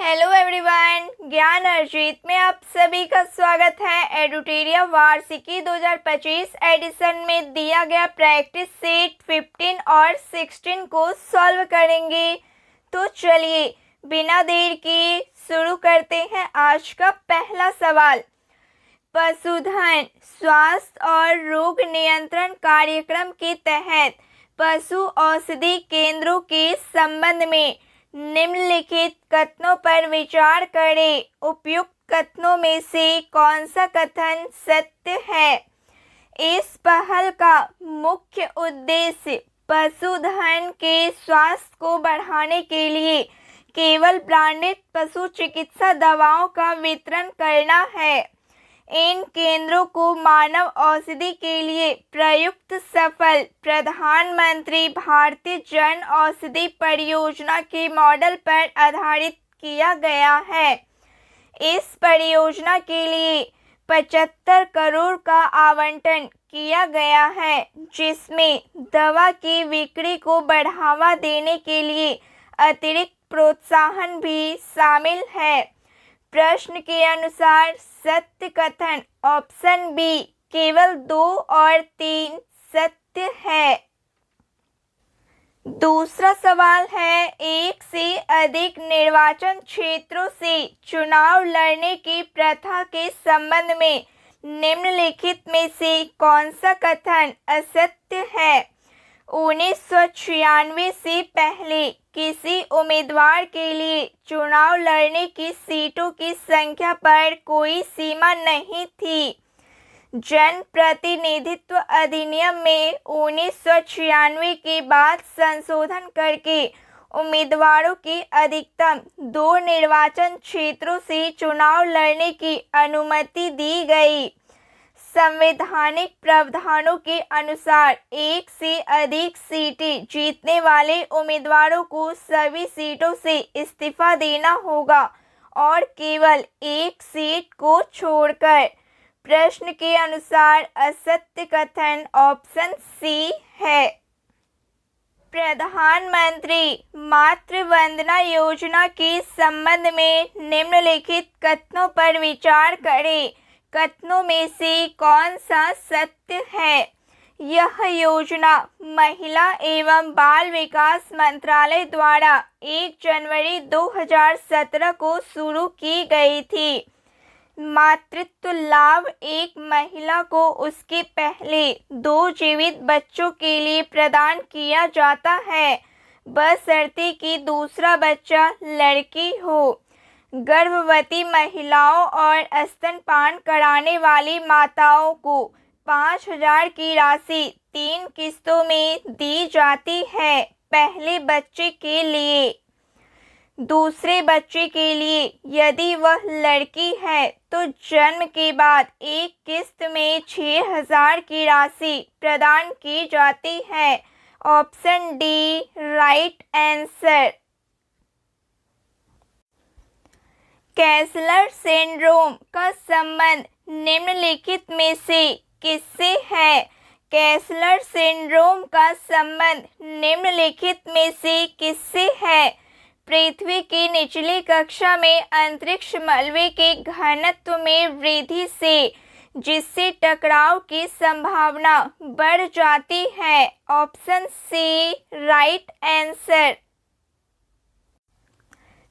Hello everyone, ज्ञान अर्जित में आप सभी का स्वागत है। एडुटेरिया वार्षिकी 2025 एडिशन में दिया गया प्रैक्टिस सेट 15 और 16 को सॉल्व करेंगे। तो चलिए बिना देर के शुरू करते हैं आज का पहला सवाल। पशुधन स्वास्थ्य और रोग नियंत्रण कार्यक्रम के तहत पशु औषधि केंद्रों के संबंध में निम्नलिखित कथनों पर विचार करें। उपयुक्त कथनों में से कौन सा कथन सत्य है? इस पहल का मुख्य उद्देश्य पशुधन के स्वास्थ्य को बढ़ाने के लिए केवल ब्रांडेड पशु चिकित्सा दवाओं का वितरण करना है। इन केंद्रों को मानव औषधि के लिए प्रयुक्त सफल प्रधानमंत्री भारतीय जन औषधि परियोजना के मॉडल पर आधारित किया गया है। इस परियोजना के लिए 75 करोड़ का आवंटन किया गया है, जिसमें दवा की बिक्री को बढ़ावा देने के लिए अतिरिक्त प्रोत्साहन भी शामिल है। प्रश्न के अनुसार सत्य कथन ऑप्शन बी केवल 2 और 3 सत्य है। दूसरा सवाल है, एक से अधिक निर्वाचन क्षेत्रों से चुनाव लड़ने की प्रथा के संबंध में निम्नलिखित में से कौन सा कथन असत्य है? 1996 से पहले किसी उम्मीदवार के लिए चुनाव लड़ने की सीटों की संख्या पर कोई सीमा नहीं थी। जन प्रतिनिधित्व अधिनियम में 1996 के बाद संशोधन करके उम्मीदवारों की अधिकतम 2 निर्वाचन क्षेत्रों से चुनाव लड़ने की अनुमति दी गई। संवैधानिक प्रावधानों के अनुसार एक से अधिक सीटें जीतने वाले उम्मीदवारों को सभी सीटों से इस्तीफा देना होगा और केवल एक सीट को छोड़कर। प्रश्न के अनुसार असत्य कथन ऑप्शन सी है। प्रधानमंत्री मातृ वंदना योजना के संबंध में निम्नलिखित कथनों पर विचार करें। कथनों में से कौन सा सत्य है? यह योजना महिला एवं बाल विकास मंत्रालय द्वारा 1 जनवरी 2017 को शुरू की गई थी। मातृत्व लाभ एक महिला को उसके पहले 2 जीवित बच्चों के लिए प्रदान किया जाता है, बशर्ते कि दूसरा बच्चा लड़की हो। गर्भवती महिलाओं और स्तनपान कराने वाली माताओं को 5,000 की राशि 3 किस्तों में दी जाती है। पहले बच्चे के लिए। दूसरे बच्चे के लिए यदि वह लड़की है तो जन्म के बाद एक किस्त में 6,000 की राशि प्रदान की जाती है। Option D right answer. Kessler syndrome का संबंध निम्नलिखित में से किससे है? कैसलर सिंड्रोम का संबंध निम्नलिखित में से किससे है? पृथ्वी की निचली कक्षा में अंतरिक्ष मलबे के घनत्व में वृद्धि से, जिससे टकराव की संभावना बढ़ जाती है। Option C right answer.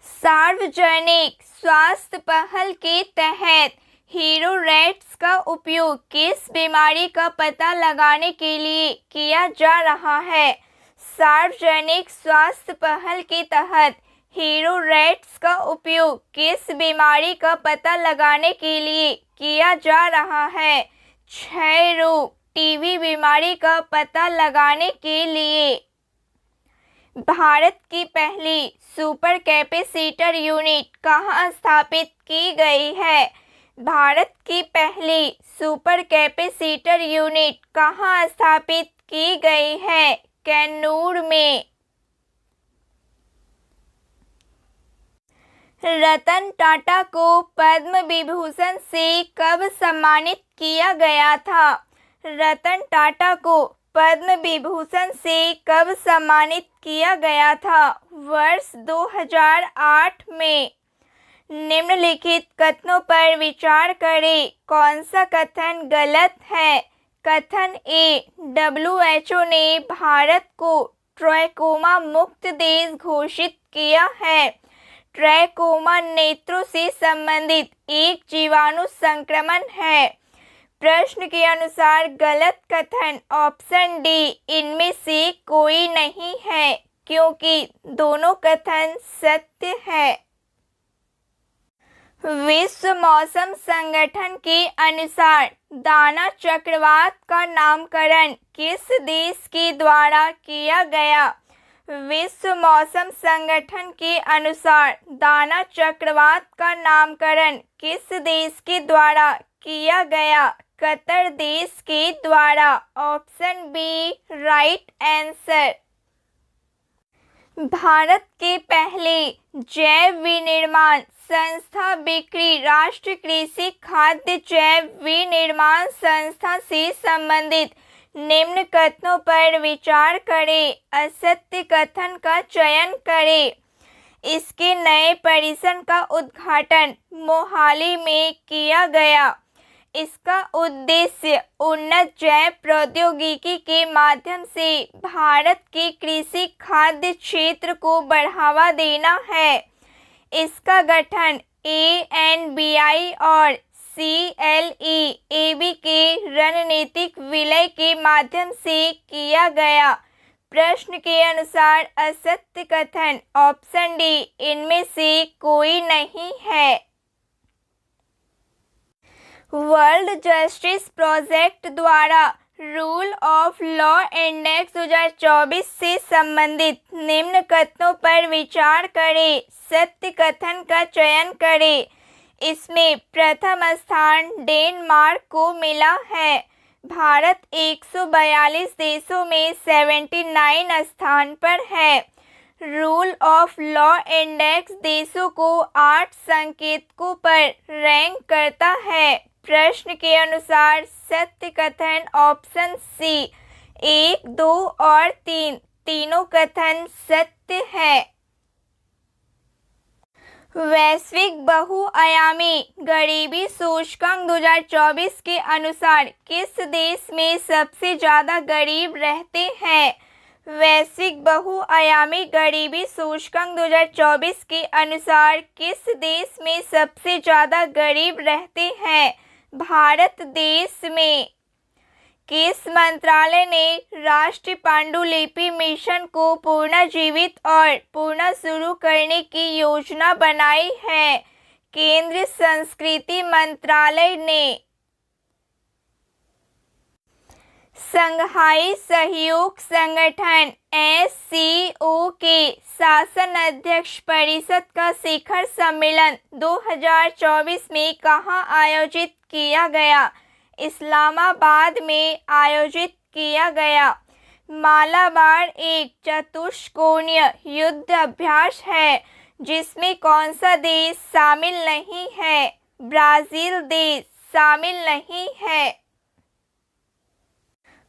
सार्वजनिक स्वास्थ्य पहल के तहत हीरो रैट्स का उपयोग किस बीमारी का पता लगाने के लिए किया जा रहा है? सार्वजनिक स्वास्थ्य पहल के तहत हीरो रैट्स का उपयोग किस बीमारी का पता लगाने के लिए किया जा रहा है? क्षय रोग, टीबी बीमारी का पता लगाने के लिए। भारत की पहली सुपर कैपेसिटर यूनिट कहाँ स्थापित की गई है? भारत की पहली सुपर कैपेसिटर यूनिट कहाँ स्थापित की गई है? कैन्नूर में। रतन टाटा को पद्म विभूषण से कब सम्मानित किया गया था? रतन टाटा को पद्म विभूषण से कब सम्मानित किया गया था? वर्ष 2008 में। निम्नलिखित कथनों पर विचार करें। कौन सा कथन गलत है? कथन ए, WHO ने भारत को ट्रैकोमा मुक्त देश घोषित किया है। ट्रैकोमा नेत्रों से संबंधित एक जीवाणु संक्रमण है। प्रश्न के अनुसार गलत कथन ऑप्शन डी, इनमें से कोई नहीं है, क्योंकि दोनों कथन सत्य है। विश्व मौसम संगठन के अनुसार दाना चक्रवात का नामकरण किस देश के द्वारा किया गया? विश्व मौसम संगठन के अनुसार दाना चक्रवात का नामकरण किस देश के द्वारा किया गया? कतर देश के द्वारा। Option B right answer. भारत के पहले जैव विनिर्माण संस्था बिक्री राष्ट्रीय कृषि खाद्य जैव विनिर्माण संस्था से संबंधित निम्न कथनों पर विचार करें। असत्य कथन का चयन करें। इसके नए परिसर का उद्घाटन मोहाली में किया गया। इसका उद्देश्य उन्नत जैव प्रौद्योगिकी के माध्यम से भारत के कृषि खाद्य क्षेत्र को बढ़ावा देना है। इसका गठन ANBI और CLE-AB के रणनीतिक विलय के माध्यम से किया गया। प्रश्न के अनुसार असत्य कथन ऑप्शन डी, इनमें से कोई नहीं है। वर्ल्ड जस्टिस प्रोजेक्ट द्वारा रूल ऑफ लॉ इंडेक्स 2024 से संबंधित निम्न कथनों पर विचार करें। सत्य कथन का चयन करें। इसमें प्रथम स्थान डेनमार्क को मिला है। भारत 142 देशों में 79 स्थान पर है। रूल ऑफ लॉ इंडेक्स देशों को 8 संकेतकों पर रैंक करता है। प्रश्न के अनुसार सत्य कथन ऑप्शन सी, 1, 2 और 3 तीनों कथन सत्य है। वैश्विक बहुआयामी गरीबी सूचकांक 2024 के अनुसार किस देश में सबसे ज़्यादा गरीब रहते हैं? वैश्विक बहुआयामी गरीबी सूचकांक 2024 के अनुसार किस देश में सबसे ज़्यादा गरीब रहते हैं? भारत देश में। किस मंत्रालय ने राष्ट्रीय पांडुलिपि मिशन को पुनर्जीवित और पुनः शुरू करने की योजना बनाई है? केंद्रीय संस्कृति मंत्रालय ने। संघाई सहयोग संगठन SCO के शासन अध्यक्ष परिषद का शिखर सम्मेलन 2024 में कहाँ आयोजित किया गया? इस्लामाबाद में आयोजित किया गया। मालाबार एक चतुष्कोणीय युद्ध अभ्यास है जिसमें कौन सा देश शामिल नहीं है? ब्राजील देश शामिल नहीं है।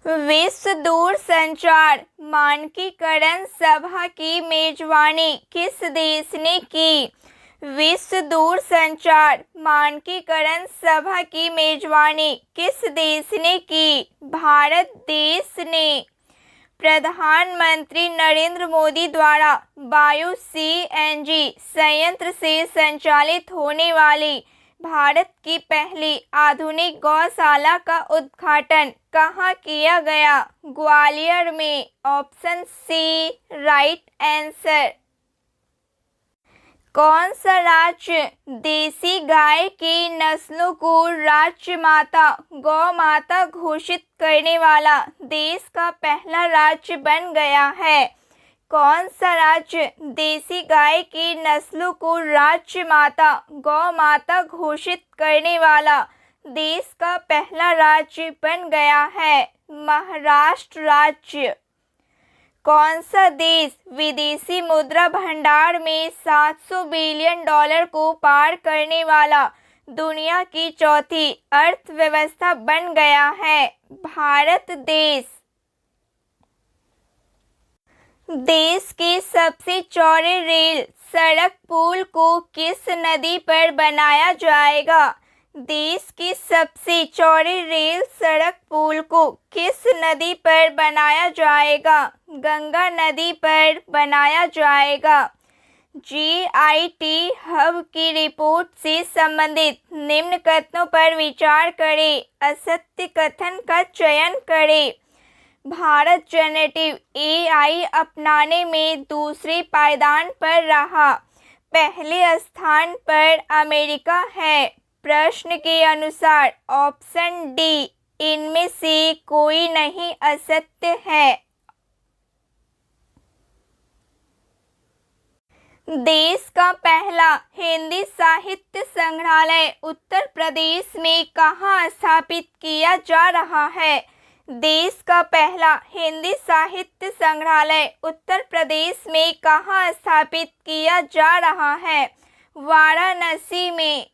विश्व दूरसंचार मानकीकरण सभा की मेजबानी किस देश ने की? विश्व दूरसंचार मानकीकरण सभा की मेजबानी किस देश ने की? भारत देश ने। प्रधानमंत्री नरेंद्र मोदी द्वारा बायो CNG संयंत्र से संचालित होने वाली भारत की पहली आधुनिक गौशाला का उद्घाटन कहाँ किया गया? ग्वालियर में। Option C right answer. कौन सा राज्य देसी गाय की नस्लों को राजमाता गौ माता घोषित करने वाला देश का पहला राज्य बन गया है? कौन सा राज्य देसी गाय की नस्लों को राजमाता गौ माता घोषित करने वाला देश का पहला राज्य बन गया है? महाराष्ट्र राज्य। कौन सा देश विदेशी मुद्रा भंडार में $700 बिलियन को पार करने वाला दुनिया की चौथी अर्थव्यवस्था बन गया है? भारत देश। देश के सबसे चौड़े रेल सड़क पुल को किस नदी पर बनाया जाएगा? देश के सबसे चौड़े रेल सड़क पुल को किस नदी पर बनाया जाएगा? गंगा नदी पर बनाया जाएगा। GIT हब की रिपोर्ट से संबंधित निम्न कथनों पर विचार करें। असत्य कथन का चयन करें। भारत जेनेरेटिव AI अपनाने में दूसरे पायदान पर रहा, पहले स्थान पर अमेरिका है। प्रश्न के अनुसार ऑप्शन डी इनमें से कोई नहीं असत्य है। देश का पहला हिंदी साहित्य संग्रहालय उत्तर प्रदेश में कहाँ स्थापित किया जा रहा है? देश का पहला हिंदी साहित्य संग्रहालय उत्तर प्रदेश में कहाँ स्थापित किया जा रहा है? वाराणसी में।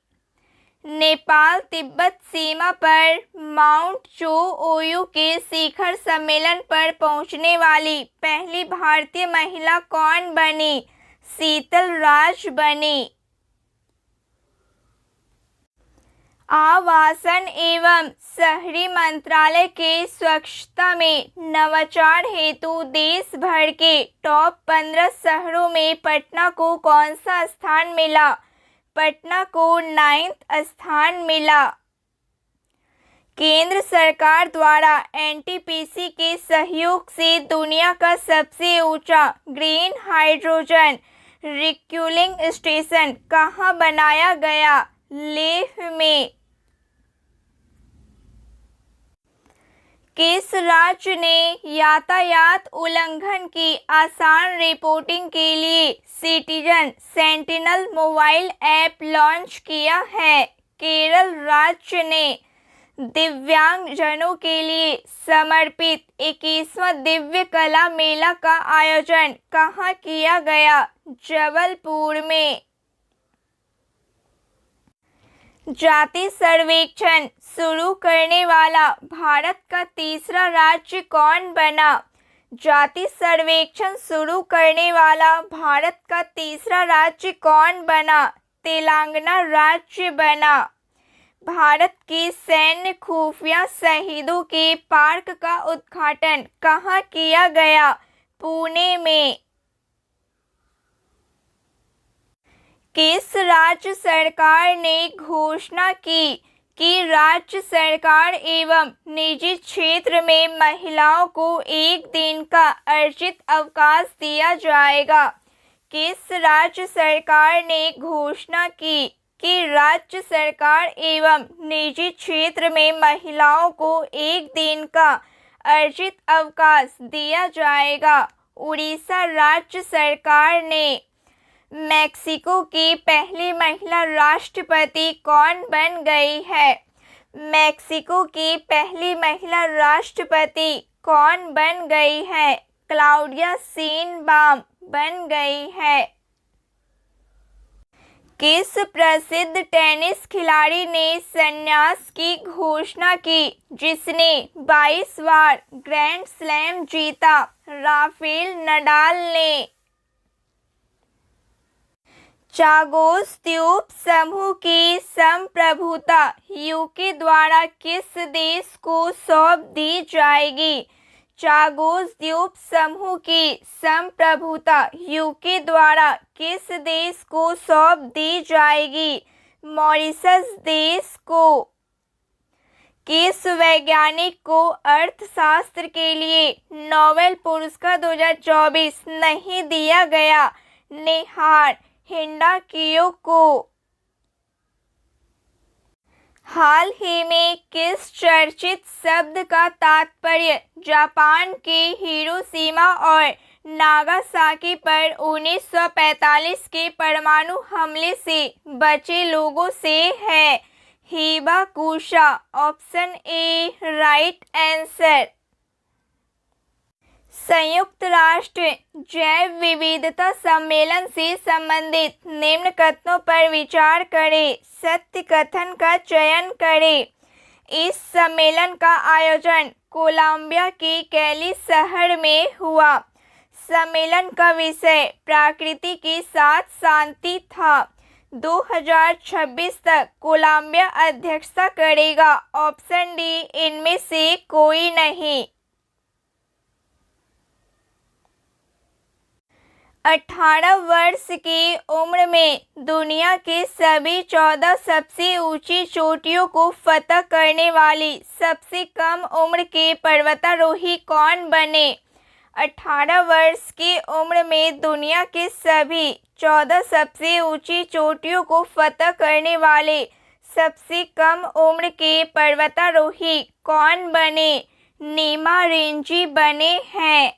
नेपाल तिब्बत सीमा पर माउंट चो-ओयू के शिखर सम्मेलन पर पहुंचने वाली पहली भारतीय महिला कौन बनी? शीतल राज बनी। आवासन एवं शहरी मंत्रालय के स्वच्छता में नवाचार हेतु देश भर के टॉप 15 शहरों में पटना को कौन सा स्थान मिला? पटना को 9वां स्थान मिला। केंद्र सरकार द्वारा NTPC के सहयोग से दुनिया का सबसे ऊंचा ग्रीन हाइड्रोजन रिफ्यूलिंग स्टेशन कहाँ बनाया गया? लेह में। किस राज्य ने यातायात उल्लंघन की आसान रिपोर्टिंग के लिए citizen sentinel mobile app launch किया है? केरल राज्य ने। दिव्यांगजनों के लिए समर्पित 21वां दिव्य कला मेला का आयोजन कहाँ किया गया? जबलपुर में। जाति सर्वेक्षण शुरू करने वाला भारत का तीसरा राज्य कौन बना? जाति सर्वेक्षण शुरू करने वाला भारत का तीसरा राज्य कौन बना? तेलंगाना राज्य बना। भारत के सैन्य खुफिया शहीदों के पार्क का उद्घाटन कहाँ किया गया? पुणे में। किस राज्य सरकार ने घोषणा की कि राज्य सरकार एवं निजी क्षेत्र में महिलाओं को एक दिन का अर्जित अवकाश दिया जाएगा? किस राज्य सरकार ने घोषणा की कि राज्य सरकार एवं निजी क्षेत्र में महिलाओं को एक दिन का अर्जित अवकाश दिया जाएगा? उड़ीसा राज्य सरकार ने। मैक्सिको की पहली महिला राष्ट्रपति कौन बन गई है? मैक्सिको की पहली महिला राष्ट्रपति कौन बन गई है? क्लाउडिया शेइनबाम बन गई है। किस प्रसिद्ध टेनिस खिलाड़ी ने संन्यास की घोषणा की जिसने 22 बार ग्रैंड स्लैम जीता? राफेल नडाल ने। चागोस द्वीप समूह की संप्रभुता यूके द्वारा किस देश को सौंप दी जाएगी? चागोस द्वीप समूह की संप्रभुता यूके द्वारा किस देश को सौंप दी जाएगी? मॉरिशस देश को। किस वैज्ञानिक को अर्थशास्त्र के लिए नोबेल पुरस्कार 2024 नहीं दिया गया? नेहार हिंडाल्को को। हाल ही में किस चर्चित शब्द का तात्पर्य जापान के हिरोशिमा और नागासाकी पर 1945 के परमाणु हमले से बचे लोगों से है? Hibakusha. Option A right answer. संयुक्त राष्ट्र जैव विविधता सम्मेलन से संबंधित निम्न कथनों पर विचार करें। सत्य कथन का चयन करें। इस सम्मेलन का आयोजन कोलंबिया के कैली शहर में हुआ। सम्मेलन का विषय प्रकृति के साथ शांति था। 2026 तक कोलंबिया अध्यक्षता करेगा। ऑप्शन डी इनमें से कोई नहीं। 18 वर्ष की उम्र में दुनिया के सभी 14 सबसे ऊंची चोटियों को फतह करने वाली सबसे कम उम्र के पर्वतारोही कौन बने? 18 वर्ष की उम्र में दुनिया के सभी 14 सबसे ऊंची चोटियों को फतह करने वाले सबसे कम उम्र के पर्वतारोही कौन बने? नीमा रेंजी बने हैं।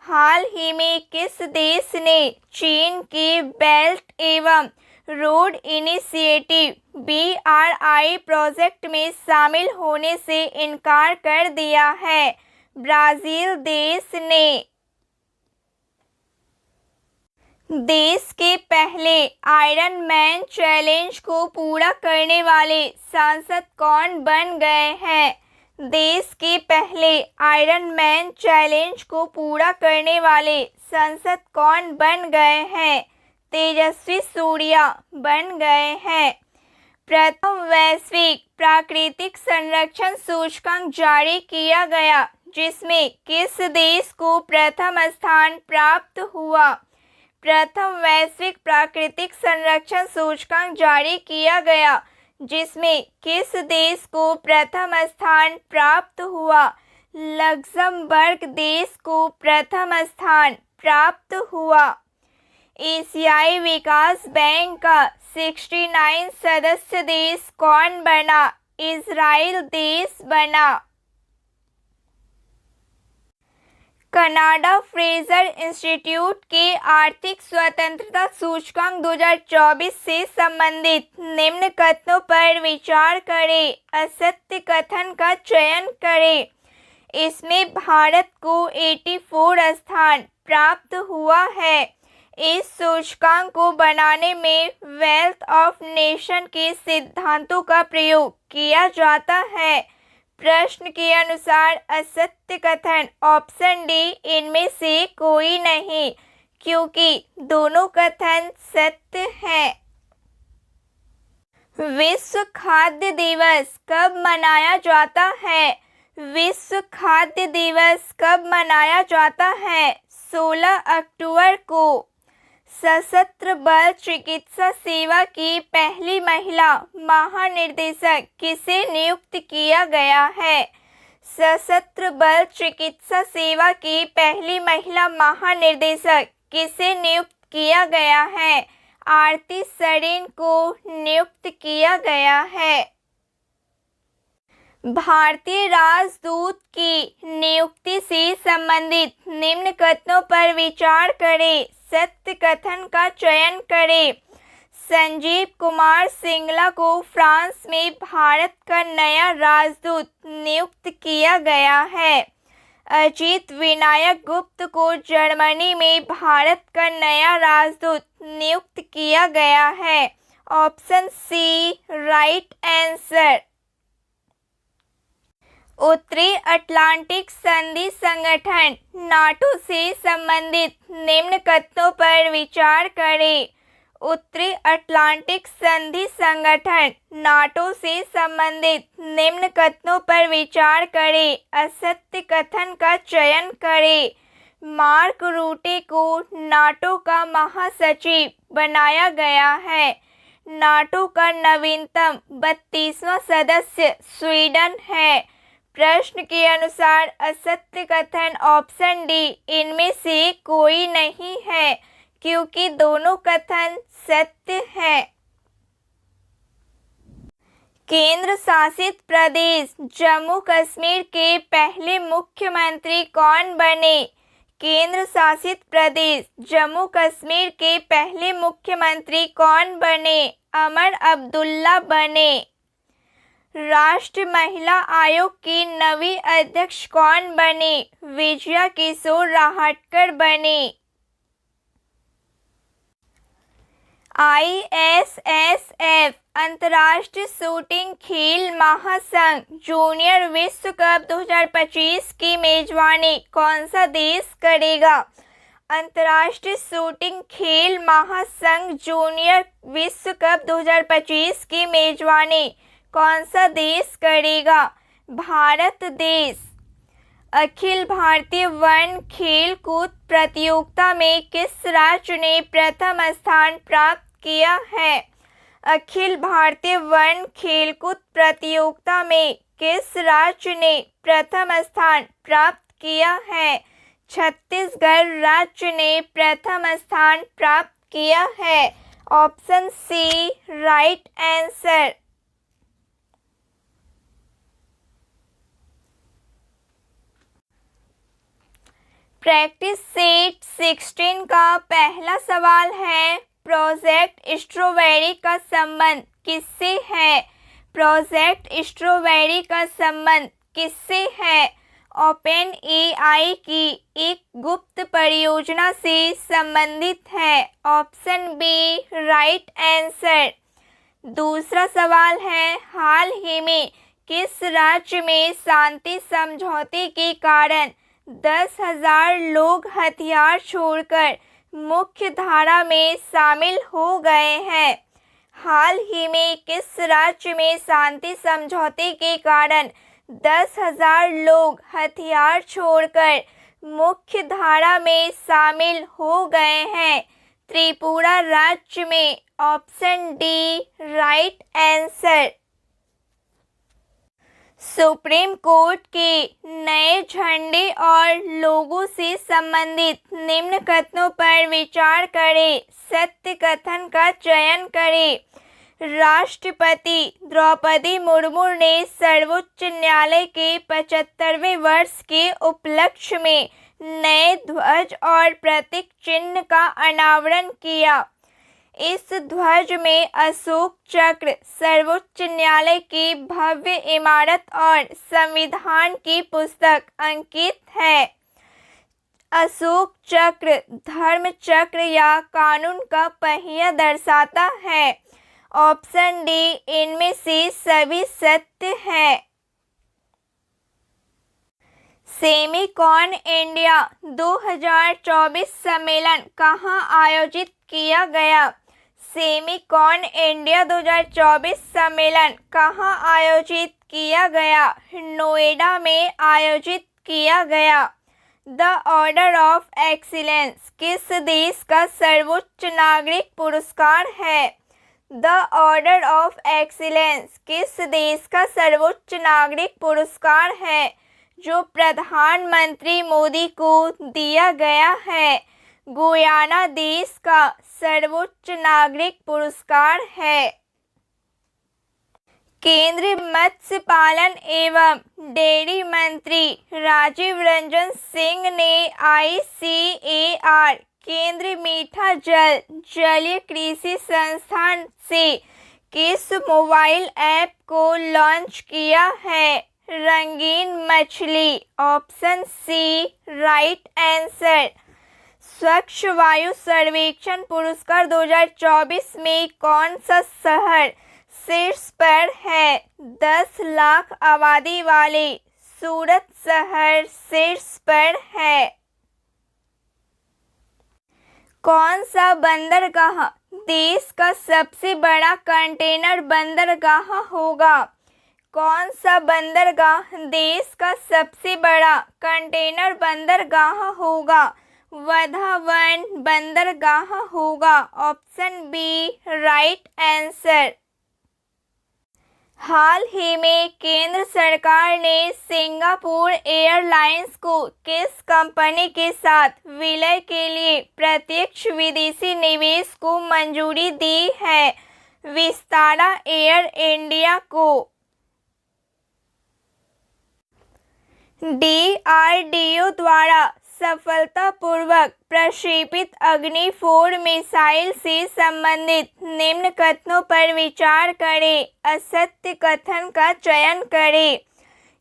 हाल ही में किस देश ने चीन के बेल्ट एवं रोड इनिशिएटिव BRI प्रोजेक्ट में शामिल होने से इनकार कर दिया है? ब्राज़ील देश ने। देश के पहले आयरन मैन चैलेंज को पूरा करने वाले सांसद कौन बन गए हैं? देश के पहले आयरन मैन चैलेंज को पूरा करने वाले सांसद कौन बन गए हैं? तेजस्वी सूर्या बन गए हैं। प्रथम वैश्विक प्राकृतिक संरक्षण सूचकांक जारी किया गया, जिसमें किस देश को प्रथम स्थान प्राप्त हुआ? प्रथम वैश्विक प्राकृतिक संरक्षण सूचकांक जारी किया गया, जिसमें किस देश को प्रथम स्थान प्राप्त हुआ? लक्ज़मबर्ग देश को प्रथम स्थान प्राप्त हुआ। एशियाई विकास बैंक का 69 सदस्य देश कौन बना? इजराइल देश बना। कनाडा फ्रेजर इंस्टीट्यूट के आर्थिक स्वतंत्रता सूचकांक 2024 से संबंधित निम्न कथनों पर विचार करें। असत्य कथन का चयन करें। इसमें भारत को 84 स्थान प्राप्त हुआ है। इस सूचकांक को बनाने में वेल्थ ऑफ नेशन के सिद्धांतों का प्रयोग किया जाता है। प्रश्न के अनुसार असत्य कथन। ऑप्शन डी इनमें से कोई नहीं, क्योंकि दोनों कथन सत्य हैं। विश्व खाद्य दिवस कब मनाया जाता है? विश्व खाद्य दिवस कब मनाया जाता है? 16 अक्टूबर को। सशस्त्र बल चिकित्सा सेवा की पहली महिला महानिदेशक किसे नियुक्त किया गया है? सशस्त्र बल चिकित्सा सेवा की पहली महिला महानिदेशक किसे नियुक्त किया गया है? आरती सरीन को नियुक्त किया गया है। भारतीय राजदूत की नियुक्ति से संबंधित निम्न कथनों पर विचार करें। सत्य कथन का चयन करें। संजीव कुमार सिंगला को फ्रांस में भारत का नया राजदूत नियुक्त किया गया है। अजीत विनायक गुप्त को जर्मनी में भारत का नया राजदूत नियुक्त किया गया है। Option C right answer. उत्तरी अटलांटिक संधि संगठन नाटो से संबंधित निम्न कथनों पर विचार करें। उत्तरी अटलांटिक संधि संगठन नाटो से संबंधित निम्न कथनों पर विचार करें। असत्य कथन का चयन करें। मार्क रूटे को नाटो का महासचिव बनाया गया है। नाटो का नवीनतम 32वां सदस्य स्वीडन है। प्रश्न के अनुसार असत्य कथन। ऑप्शन डी इनमें से कोई नहीं है, क्योंकि दोनों कथन सत्य हैं। केंद्र शासित प्रदेश जम्मू कश्मीर के पहले मुख्यमंत्री कौन बने? केंद्र शासित प्रदेश जम्मू कश्मीर के पहले मुख्यमंत्री कौन बने? अमर अब्दुल्ला बने। राष्ट्रीय महिला आयोग की नवी अध्यक्ष कौन बने? विजया किशोर राहटकर बने। ISSF अंतर्राष्ट्रीय शूटिंग खेल महासंघ जूनियर विश्व कप 2025 की मेजबानी कौन सा देश करेगा? अंतर्राष्ट्रीय शूटिंग खेल महासंघ जूनियर विश्व कप 2025 की मेजबानी कौन सा देश करेगा? भारत देश। अखिल भारतीय वन खेल कूद प्रतियोगिता में किस राज्य ने प्रथम स्थान प्राप्त किया है? अखिल भारतीय वन खेल कूद प्रतियोगिता में किस राज्य ने प्रथम स्थान प्राप्त किया है? छत्तीसगढ़ राज्य ने प्रथम स्थान प्राप्त किया है। Option C right answer. Practice set 16 का पहला सवाल है, प्रोजेक्ट स्ट्रॉबेरी का संबंध किससे है? प्रोजेक्ट स्ट्रॉबेरी का संबंध किससे है? ओपन एआई की एक गुप्त परियोजना से संबंधित है। Option B right answer. दूसरा सवाल है, हाल ही में किस राज्य में शांति समझौते के कारण 10,000 लोग हथियार छोड़कर मुख्य धारा में शामिल हो गए हैं? हाल ही में किस राज्य में शांति समझौते के कारण 10,000 लोग हथियार छोड़कर मुख्य धारा में शामिल हो गए हैं? त्रिपुरा राज्य में। Option D right answer. Supreme court के नए झंडे और लोगों से संबंधित निम्न कथनों पर विचार करें, सत्य कथन का चयन करें। राष्ट्रपति द्रौपदी मुर्मू ने सर्वोच्च न्यायालय के 75वें वर्ष के उपलक्ष्य में नए ध्वज और प्रतीक चिन्ह का अनावरण किया। इस ध्वज में अशोक चक्र, सर्वोच्च न्यायालय की भव्य इमारत और संविधान की पुस्तक अंकित है। अशोक चक्र धर्म चक्र या कानून का पहिया दर्शाता है। ऑप्शन डी इनमें से सभी सत्य है। सेमीकॉन इंडिया 2024 सम्मेलन कहाँ आयोजित किया गया? सेमीकॉन इंडिया 2024 सम्मेलन कहाँ आयोजित किया गया? नोएडा में आयोजित किया गया। द ऑर्डर ऑफ एक्सीलेंस किस देश का सर्वोच्च नागरिक पुरस्कार है? द ऑर्डर ऑफ एक्सीलेंस किस देश का सर्वोच्च नागरिक पुरस्कार है जो प्रधानमंत्री मोदी को दिया गया है? गुयाना देश का सर्वोच्च नागरिक पुरस्कार है। केंद्रीय मत्स्य पालन एवं डेयरी मंत्री राजीव रंजन सिंह ने ICAR केंद्रीय मीठा जल जलीय कृषि संस्थान से किस मोबाइल ऐप को लॉन्च किया है? रंगीन मछली। Option C right answer. स्वच्छ वायु सर्वेक्षण पुरस्कार 2024 में कौन सा शहर शीर्ष पर है? 10 लाख आबादी वाले सूरत शहर शीर्ष पर है। कौन सा बंदरगाह देश का सबसे बड़ा कंटेनर बंदरगाह होगा? कौन सा बंदरगाह देश का सबसे बड़ा कंटेनर बंदरगाह होगा? वधावन बंदरगाह होगा। Option B right answer. हाल ही में केंद्र सरकार ने सिंगापुर एयरलाइंस को किस कंपनी के साथ विलय के लिए प्रत्यक्ष विदेशी निवेश को मंजूरी दी है? विस्तारा एयर इंडिया को। DRDO द्वारा सफलतापूर्वक प्रक्षेपित अग्नि 4 मिसाइल से संबंधित निम्न कथनों पर विचार करें, असत्य कथन का चयन करें।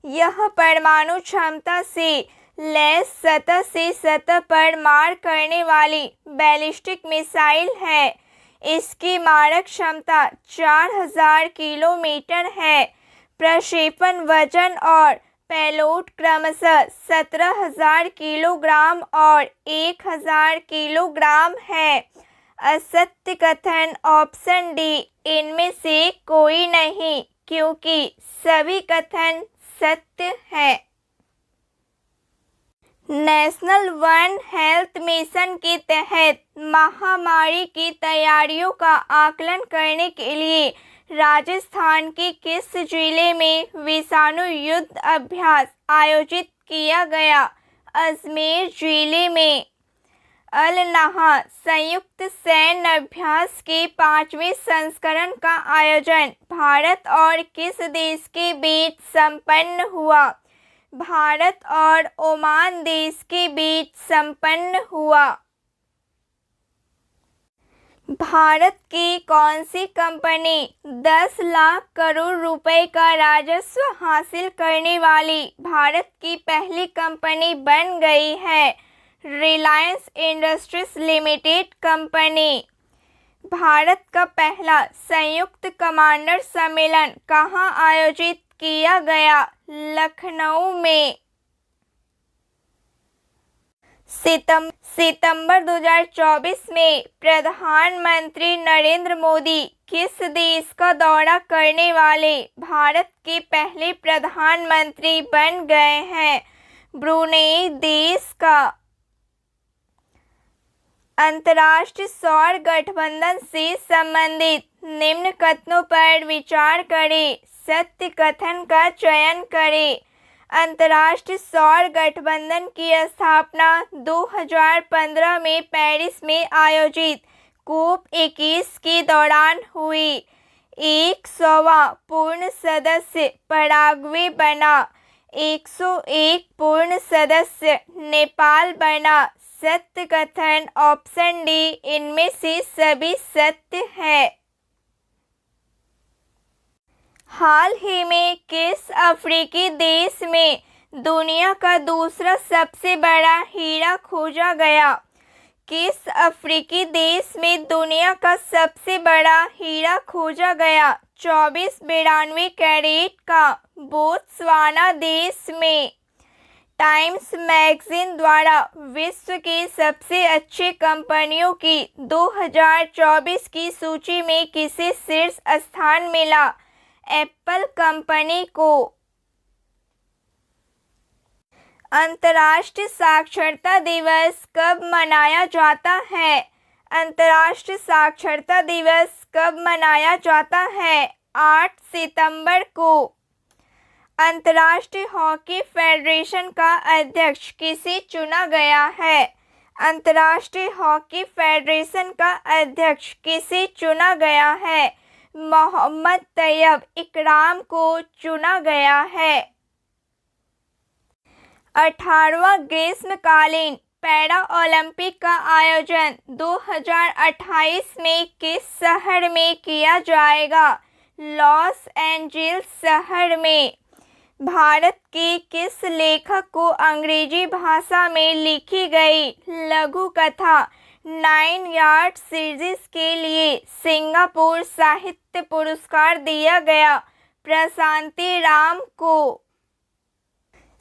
यह परमाणु क्षमता से लैस सतह से सतह पर मार करने वाली बैलिस्टिक मिसाइल है। इसकी मारक क्षमता 4000 किलोमीटर है। प्रक्षेपण वजन और पेलोड क्रमशः 17,000 किलोग्राम और 1,000 किलोग्राम है। असत्य कथन ऑप्शन डी, इनमें से कोई नहीं, क्योंकि सभी कथन सत्य है। नेशनल वन हेल्थ मिशन के तहत महामारी की तैयारियों का आकलन करने के लिए राजस्थान के किस जिले में विषाणु युद्ध अभ्यास आयोजित किया गया? अजमेर जिले में। अल-नाहा संयुक्त सैन्य अभ्यास के 5वें संस्करण का आयोजन भारत और किस देश के बीच संपन्न हुआ? भारत और ओमान देश के बीच संपन्न हुआ। भारत की कौन सी कंपनी 10 लाख करोड़ रुपए का राजस्व हासिल करने वाली भारत की पहली कंपनी बन गई है? Reliance industries limited company. Bharat का पहला संयुक्त कमांडर सम्मेलन कहाँ आयोजित किया गया? लखनऊ में। सितंबर 2024 में प्रधानमंत्री नरेंद्र मोदी किस देश का दौरा करने वाले भारत के पहले प्रधानमंत्री बन गए हैं? ब्रुनेई देश का। अंतर्राष्ट्रीय सौर गठबंधन से संबंधित निम्न कथनों पर विचार करें, सत्य कथन का चयन करें। अंतर्राष्ट्रीय सौर गठबंधन की स्थापना 2015 में पेरिस में आयोजित COP21 के दौरान हुई। 100वां पूर्ण सदस्य पराग्वे बना। 101 पूर्ण सदस्य नेपाल बना। सत्य कथन ऑप्शन डी, इनमें से सभी सत्य है। हाल ही में किस अफ्रीकी देश में दुनिया का दूसरा सबसे बड़ा हीरा खोजा गया? किस अफ्रीकी देश में दुनिया का सबसे बड़ा हीरा खोजा गया? 2492 कैरेट का बोत्सवाना देश में। टाइम्स मैगजीन द्वारा विश्व की सबसे अच्छी कंपनियों की 2024 की सूची में किसे शीर्ष स्थान मिला? एप्पल कंपनी को। अंतर्राष्ट्रीय साक्षरता दिवस कब मनाया जाता है? अंतर्राष्ट्रीय साक्षरता दिवस कब मनाया जाता है? 8 सितंबर को। अंतर्राष्ट्रीय हॉकी फेडरेशन का अध्यक्ष किसे चुना गया है? अंतर्राष्ट्रीय हॉकी फेडरेशन का अध्यक्ष किसे चुना गया है? मोहम्मद तैयब इकराम को चुना गया है। 18वां ग्रीष्मकालीन पैरा ओलंपिक का आयोजन 2028 में किस शहर में किया जाएगा? लॉस एंजिल्स शहर में। भारत के किस लेखक को अंग्रेजी भाषा में लिखी गई लघु कथा 9 यार्ड सीरीज के लिए सिंगापुर साहित्य पुरस्कार दिया गया? प्रशांति राम को।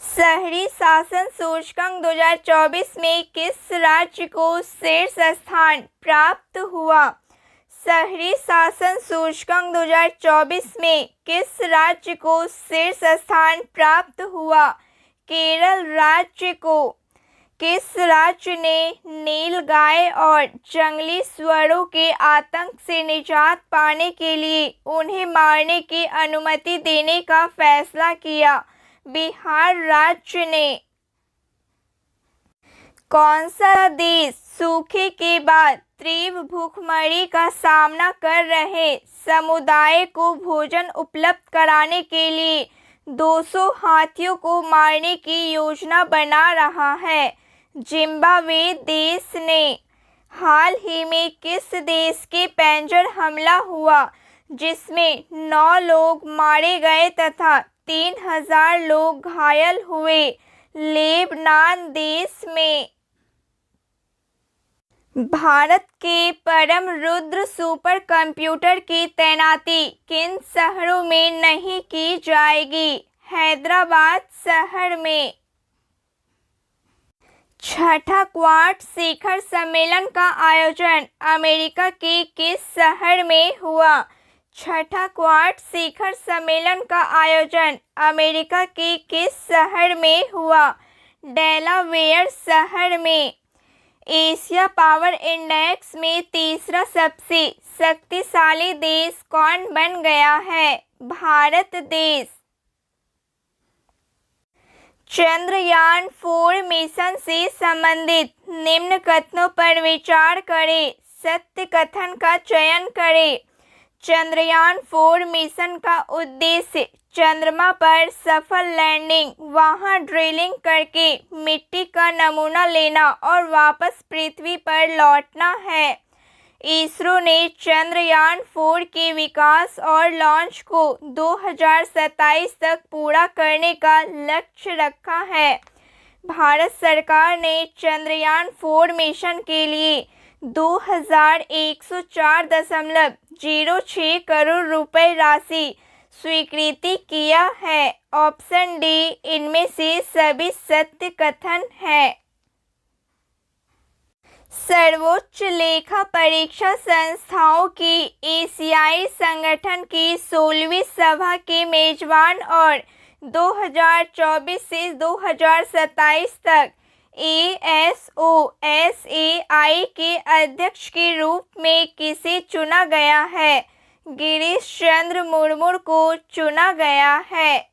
शहरी शासन सूचकांक 2024 में किस राज्य को शीर्ष स्थान प्राप्त हुआ? शहरी शासन सूचकांक 2024 में किस राज्य को शीर्ष स्थान प्राप्त हुआ? केरल राज्य को। किस राज्य ने नीलगाय और जंगली सुअरों के आतंक से निजात पाने के लिए उन्हें मारने की अनुमति देने का फैसला किया? बिहार राज्य ने। कौन सा देश सूखे के बाद तीव्र भूखमरी का सामना कर रहे समुदाय को भोजन उपलब्ध कराने के लिए 200 हाथियों को मारने की योजना बना रहा है? जिम्बाब्वे देश ने। हाल ही में किस देश के पेंजर हमला हुआ जिसमें 9 लोग मारे गए तथा 3000 लोग घायल हुए? लेबनान देश में। भारत के परम रुद्र सुपर कंप्यूटर की तैनाती किन शहरों में नहीं की जाएगी? हैदराबाद शहर में। छठा क्वाड शिखर सम्मेलन का आयोजन अमेरिका के किस शहर में हुआ? छठा क्वाड शिखर सम्मेलन का आयोजन अमेरिका के किस शहर में हुआ? डेलावेयर शहर में। एशिया पावर इंडेक्स में तीसरा सबसे शक्तिशाली देश कौन बन गया है? भारत देश। चंद्रयान 4 मिशन से संबंधित निम्न कथनों पर विचार करें, सत्य कथन का चयन करें। चंद्रयान 4 मिशन का उद्देश्य चंद्रमा पर सफल लैंडिंग, वहां ड्रिलिंग करके मिट्टी का नमूना लेना और वापस पृथ्वी पर लौटना है। इसरो ने चंद्रयान 4 के विकास और लॉन्च को 2027 तक पूरा करने का लक्ष्य रखा है। भारत सरकार ने चंद्रयान 4 मिशन के लिए 2104.06 करोड़ रुपए राशि स्वीकृति किया है। ऑप्शन डी इनमें से सभी सत्य कथन है। सर्वोच्च लेखा परीक्षा संस्थाओं की एशियाई संगठन की 16वीं सभा के मेजबान और 2024 से 2027 तक ASOSAI के अध्यक्ष के रूप में किसे चुना गया है? गिरीश चंद्र मुर्मू को चुना गया है।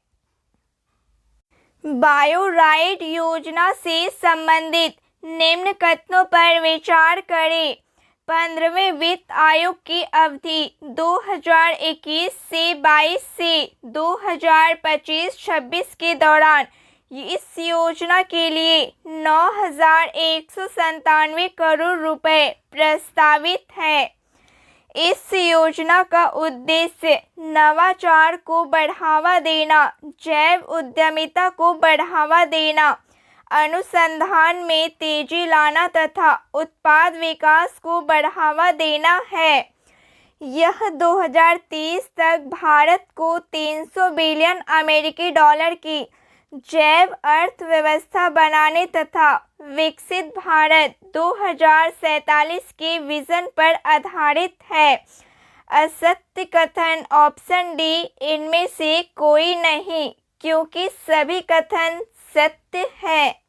बायोराइड योजना से संबंधित निम्न कथनों पर विचार करें। 15वें वित्त आयोग की अवधि 2021 से 22 से 2025-26 के दौरान इस योजना के लिए 9,197 करोड़ रुपए प्रस्तावित है। इस योजना का उद्देश्य नवाचार को बढ़ावा देना, जैव उद्यमिता को बढ़ावा देना, अनुसंधान में तेजी लाना तथा उत्पाद विकास को बढ़ावा देना है। यह 2030 तक भारत को 300 बिलियन अमेरिकी डॉलर की जैव अर्थव्यवस्था बनाने तथा विकसित भारत 2047 के विजन पर आधारित है। असत्य कथन ऑप्शन डी इनमें से कोई नहीं, क्योंकि सभी कथन सत्य है।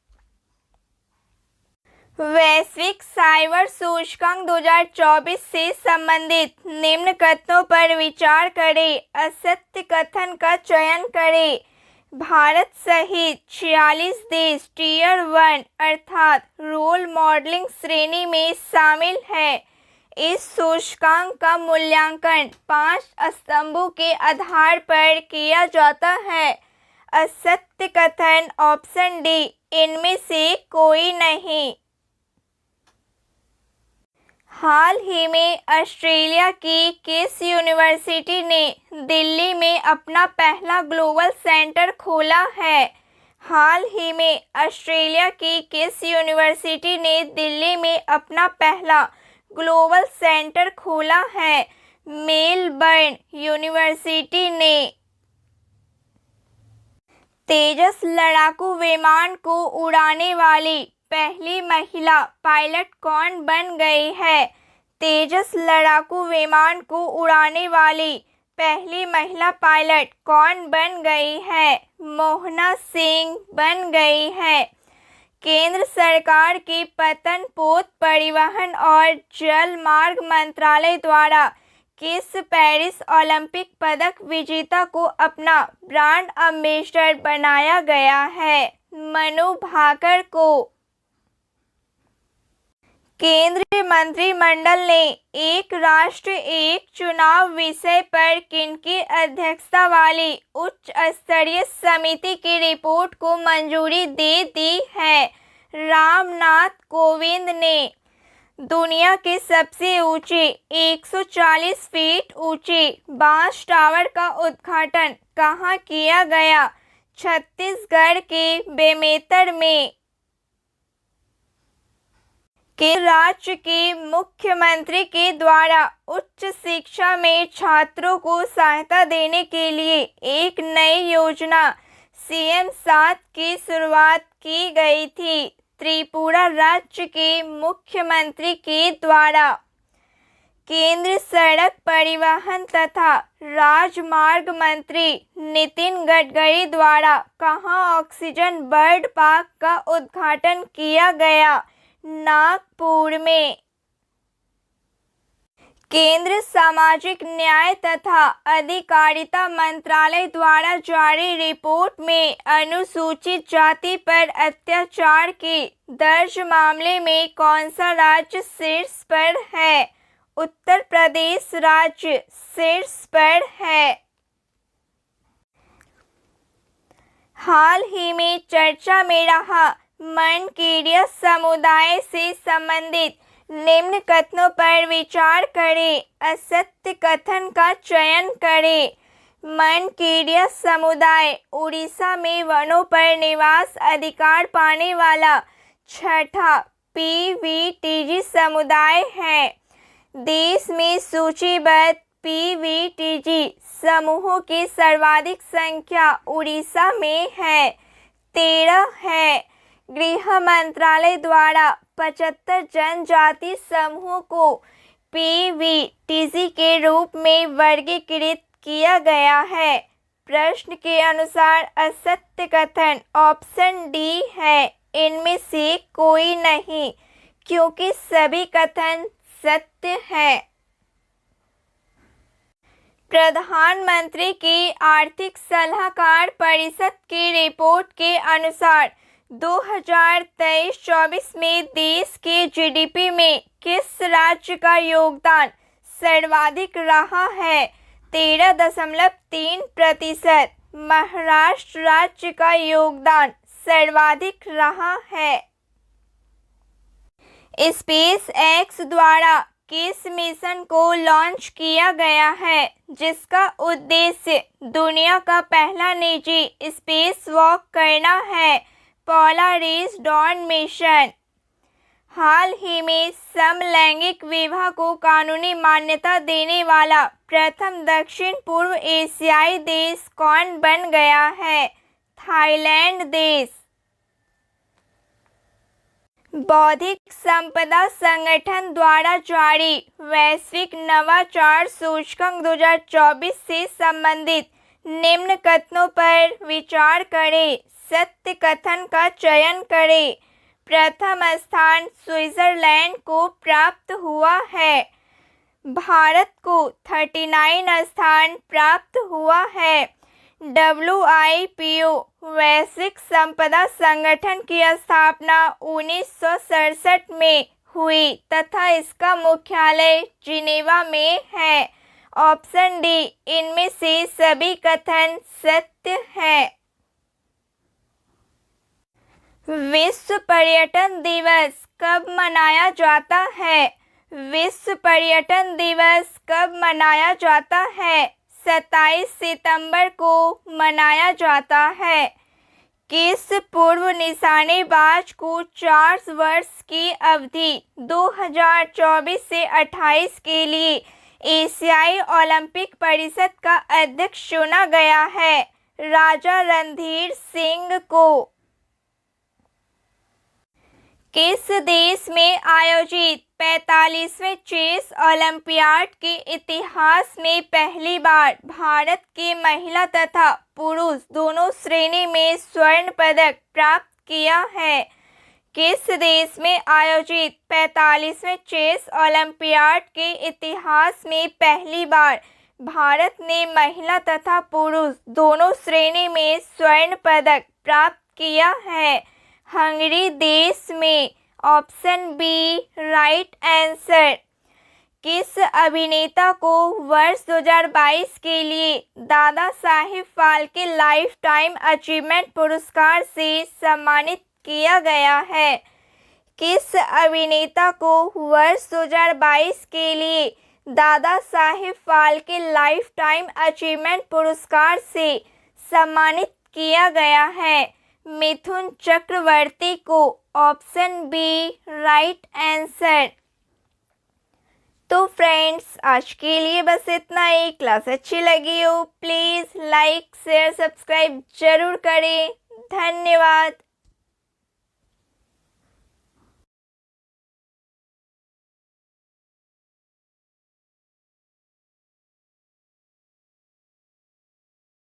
वैश्विक साइबर सूचकांक 2024 से संबंधित निम्न कथनों पर विचार करें, असत्य कथन का चयन करें। भारत सहित 46 देश टियर 1 अर्थात रोल मॉडलिंग श्रेणी में शामिल है। इस सूचकांक का मूल्यांकन 5 स्तंभों के आधार पर किया जाता है। असत्य कथन ऑप्शन डी इनमें से कोई नहीं। हाल ही में ऑस्ट्रेलिया की किस यूनिवर्सिटी ने दिल्ली में अपना पहला ग्लोबल सेंटर खोला है? हाल ही में ऑस्ट्रेलिया की किस यूनिवर्सिटी ने दिल्ली में अपना पहला ग्लोबल सेंटर खोला है? मेलबर्न यूनिवर्सिटी ने। तेजस लड़ाकू विमान को उड़ाने वाली पहली महिला पायलट कौन बन गई है? तेजस लड़ाकू विमान को उड़ाने वाली पहली महिला पायलट कौन बन गई है? मोहना सिंह बन गई है। केंद्र सरकार की पतन पोत परिवहन और जल मार्ग मंत्रालय द्वारा किस पेरिस ओलंपिक पदक विजेता को अपना ब्रांड एम्बेसडर बनाया गया है? मनु भाकर को। केंद्रीय मंत्रिमंडल ने एक राष्ट्र एक चुनाव विषय पर किनकी अध्यक्षता वाली उच्च स्तरीय समिति की रिपोर्ट को मंजूरी दे दी है? रामनाथ कोविंद ने। दुनिया के सबसे ऊंचे 140 फीट ऊंचे बांस टावर का उद्घाटन कहाँ किया गया? छत्तीसगढ़ के बेमेतरा में। के राज्य के मुख्यमंत्री के द्वारा उच्च शिक्षा में छात्रों को सहायता देने के लिए एक नई योजना CM 7 की शुरुआत की गई थी। त्रिपुरा राज्य के मुख्यमंत्री के द्वारा केंद्र सड़क परिवहन तथा राजमार्ग मंत्री नितिन गडकरी द्वारा कहाँ ऑक्सीजन बर्ड पार्क का उद्घाटन किया गया? नागपुर में। केंद्र सामाजिक न्याय तथा अधिकारिता मंत्रालय द्वारा जारी रिपोर्ट में अनुसूचित जाति पर अत्याचार के दर्ज मामले में कौन सा राज्य शीर्ष पर है? उत्तर प्रदेश राज्य शीर्ष पर है। हाल ही में चर्चा में रहा मनकीय समुदाय से संबंधित निम्न कथनों पर विचार करें, असत्य कथन का चयन करें। मनकीय समुदाय उड़ीसा में वनों पर निवास अधिकार पाने वाला छठा PVTG समुदाय है। देश में सूचीबद्ध PVTG समूहों की सर्वाधिक संख्या उड़ीसा में है, 13 है। गृह मंत्रालय द्वारा 75 जनजाति समूहों को PVTG के रूप में वर्गीकृत किया गया है। प्रश्न के अनुसार असत्य कथन ऑप्शन डी है, इनमें से कोई नहीं, क्योंकि सभी कथन सत्य है। प्रधानमंत्री की आर्थिक सलाहकार परिषद की रिपोर्ट के अनुसार 2023-24 में देश के GDP में किस राज्य का योगदान सर्वाधिक रहा है? 13.3%। महाराष्ट्र राज्य का योगदान सर्वाधिक रहा है। SpaceX द्वारा किस मिशन को लॉन्च किया गया है जिसका उद्देश्य दुनिया का पहला निजी स्पेस वॉक करना है? Polaris Dawn mission. हाल ही में समलैंगिक विवाह को कानूनी मान्यता देने वाला प्रथम दक्षिण पूर्व एशियाई देश कौन बन गया है? थाईलैंड देश। बौद्धिक संपदा संगठन द्वारा जारी वैश्विक नवाचार सूचकांक 2024 से संबंधित निम्न कथनों पर विचार करें, सत्य कथन का चयन करें। प्रथम स्थान स्विट्जरलैंड को प्राप्त हुआ है। भारत को 39 स्थान प्राप्त हुआ है। WIPO वैश्विक संपदा संगठन की स्थापना 1967 में हुई तथा इसका मुख्यालय जिनेवा में है। ऑप्शन डी, इनमें से सभी कथन सत्य है। विश्व पर्यटन दिवस कब मनाया जाता है? विश्व पर्यटन दिवस कब मनाया जाता है? 27 सितंबर को मनाया जाता है। किस पूर्व निशानेबाज को 4 वर्ष की अवधि 2024 से 28 के लिए एशियाई ओलंपिक परिषद का अध्यक्ष चुना गया है? राजा रणधीर सिंह को। किस देश में आयोजित 45वें चेस ओलंपियाड के इतिहास में पहली बार भारत की महिला तथा पुरुष दोनों श्रेणी में स्वर्ण पदक प्राप्त किया है? किस देश में आयोजित 45वें चेस ओलंपियाड के इतिहास में पहली बार भारत ने महिला तथा पुरुष दोनों श्रेणी में स्वर्ण पदक प्राप्त किया है? हंगरी देश में। Option B right answer. किस अभिनेता को वर्ष 2022 के लिए Dada Sahib Phalke lifetime achievement पुरस्कार से सम्मानित किया गया है? किस अभिनेता को वर्ष 2022 के लिए Dada Sahib Phalke lifetime achievement पुरस्कार से सम्मानित किया गया है? मिथुन चक्रवर्ती को। Option B right answer. तो फ्रेंड्स आज के लिए बस इतना ही। क्लास अच्छी लगी हो प्लीज़ लाइक शेयर सब्सक्राइब जरूर करें। धन्यवाद।